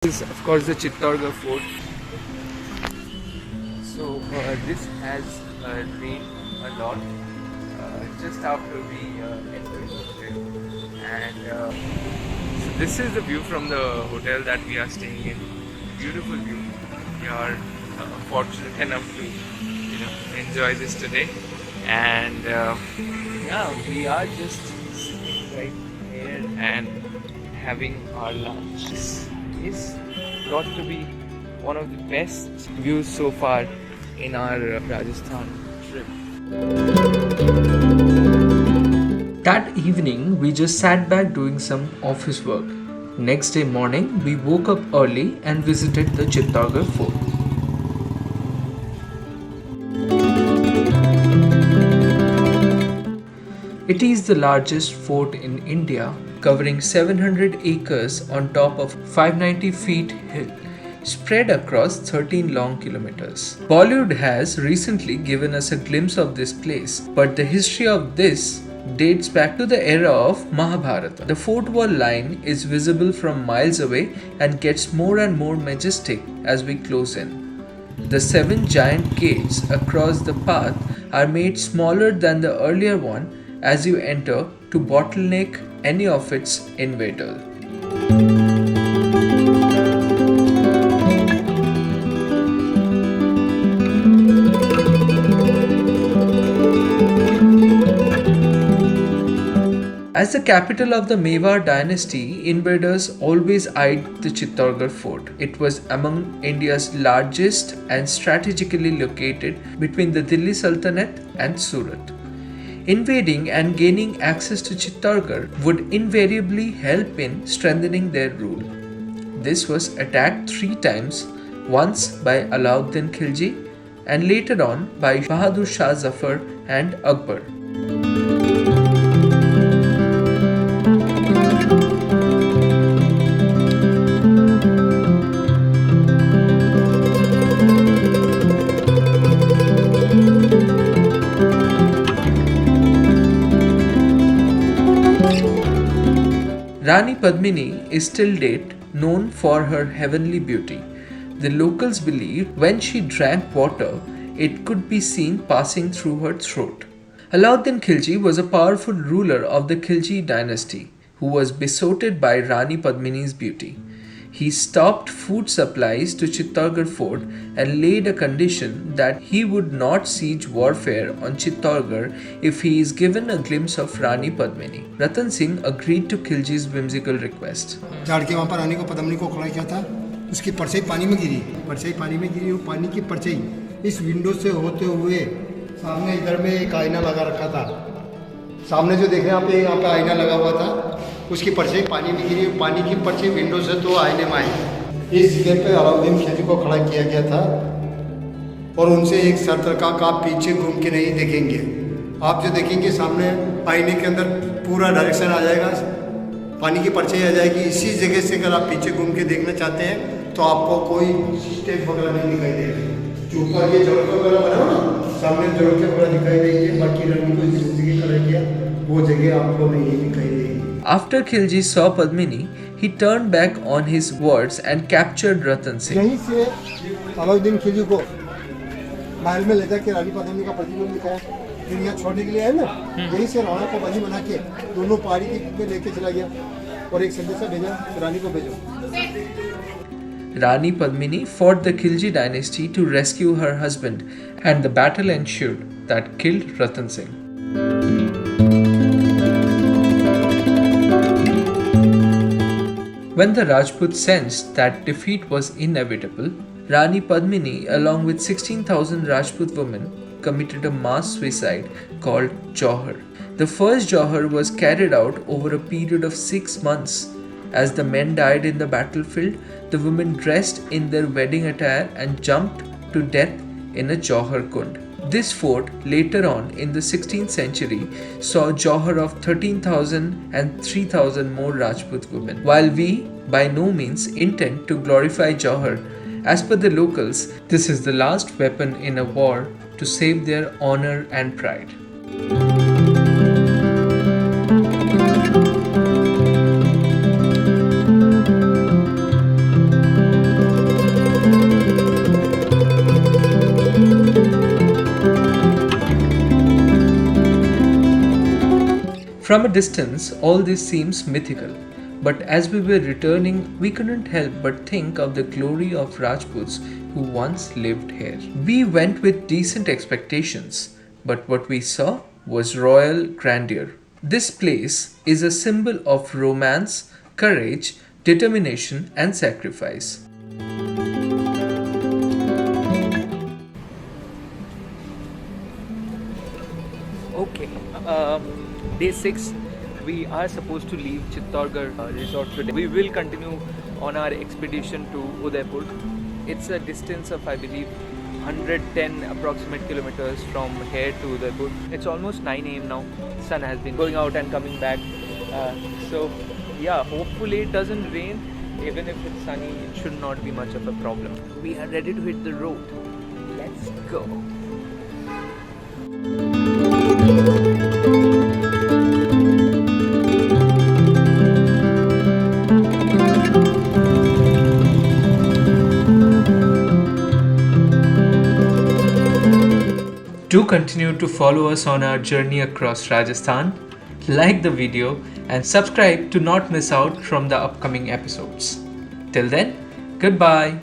This is of course the Chittorgarh fort. So this has rained a lot just after we entered the hotel, and so this is the view from the hotel that we are staying in. Beautiful view. We are fortunate enough to enjoy this today, and yeah, we are just sitting right here and having our lunch. This is got to be one of the best views so far in our Rajasthan trip. That evening, we just sat back doing some office work. Next day morning, we woke up early and visited the Chittorgarh fort. It is the largest fort in India, covering 700 acres on top of 590 feet hill, spread across 13 long kilometers. Bollywood has recently given us a glimpse of this place, but the history of this dates back to the era of Mahabharata. The fort wall line is visible from miles away and gets more and more majestic as we close in. The 7 giant gates across the path are made smaller than the earlier one as you enter to bottleneck any of its invaders. As the capital of the Mewar dynasty, invaders always eyed the Chittorgarh fort. It was among India's largest and strategically located between the Delhi Sultanate and Surat. Invading and gaining access to Chittorgarh would invariably help in strengthening their rule. This was attacked 3 times, once by Alauddin Khilji and later on by Bahadur Shah Zafar and Akbar. Rani Padmini is till date known for her heavenly beauty. The locals believe when she drank water, it could be seen passing through her throat. Alauddin Khilji was a powerful ruler of the Khilji dynasty who was besotted by Rani Padmini's beauty. He stopped food supplies to Chittorgarh fort and laid a condition that he would not siege warfare on Chittorgarh if he is given a glimpse of Rani Padmini. Ratan Singh agreed to Khilji's whimsical request. झाड़ के वहाँ पर रानी को पद्मिनी को खड़ा किया था, उसकी परछाई पानी में गिरी, वो पानी की परछाई इस विंडो से होते हुए सामने इधर में एक आईना लगा रखा था, सामने जो देख रहे हैं आप यहाँ पे आईना लगा हुआ था, उसकी परछाई पानी में गिरी, पानी की परछाई विंडो से तो आईने में आई। इस जगह पे अलाउद्दीन खिलजी को खड़ा किया गया था और उनसे एक शर्त रखा कि आप पीछे घूम के नहीं देखेंगे। आप जो देखेंगे सामने आईने के अंदर पूरा डायरेक्शन आ जाएगा, पानी की परछाई आ जाएगी। इसी जगह से अगर आप पीछे घूम के देखना चाहते हैं तो आपको कोई स्टेप वगैरह नहीं दिखाई देगी। जो ऊपर ये जड़के वगैरह बना ना, सामने जड़के वगैरह दिखाई देंगे, बाकी रंग को जिस जगह खड़ा किया वो जगह आपको नहीं दिखाई देगी। After Khilji saw Padmini, he turned back on his words and captured Ratan Singh. यहीं से अलाउद्दीन खिलजी को महल में ले जाके रानी पद्मिनी का प्रतिबिंब दिखाया, फिर यहाँ छोड़ने के लिए आए ना, यहीं से राणा को बंदी बना के दोनों पहाड़ी पे लेके चला गया और एक संदेशा भेजा, रानी को भेजो। Rani Padmini fought the Khilji dynasty to rescue her husband, and the battle ensued that killed Ratan Singh. When the Rajputs sensed that defeat was inevitable, Rani Padmini, along with 16,000 Rajput women, committed a mass suicide called Johar. The first Johar was carried out over a period of 6 months. As the men died in the battlefield, the women dressed in their wedding attire and jumped to death in a Johar Kund. This fort, later on in the 16th century, saw Johar of 13,000 and 3,000 more Rajput women. While we, by no means, intend to glorify Johar, as per the locals, this is the last weapon in a war to save their honor and pride. From a distance, all this seems mythical. But as we were returning, we couldn't help but think of the glory of Rajputs who once lived here. We went with decent expectations, but what we saw was royal grandeur. This place is a symbol of romance, courage, determination, and sacrifice. Okay, day 6, we are supposed to leave Chittorgarh resort today. We will continue on our expedition to Udaipur. It's a distance of, I believe, 110 approximate kilometers from here to Udaipur. It's almost 9 a.m. now. Sun has been going out and coming back. So yeah, hopefully it doesn't rain. Even if it's sunny, it should not be much of a problem. We are ready to hit the road. Let's go. Do continue to follow us on our journey across Rajasthan, like the video, and subscribe to not miss out from the upcoming episodes. Till then, goodbye.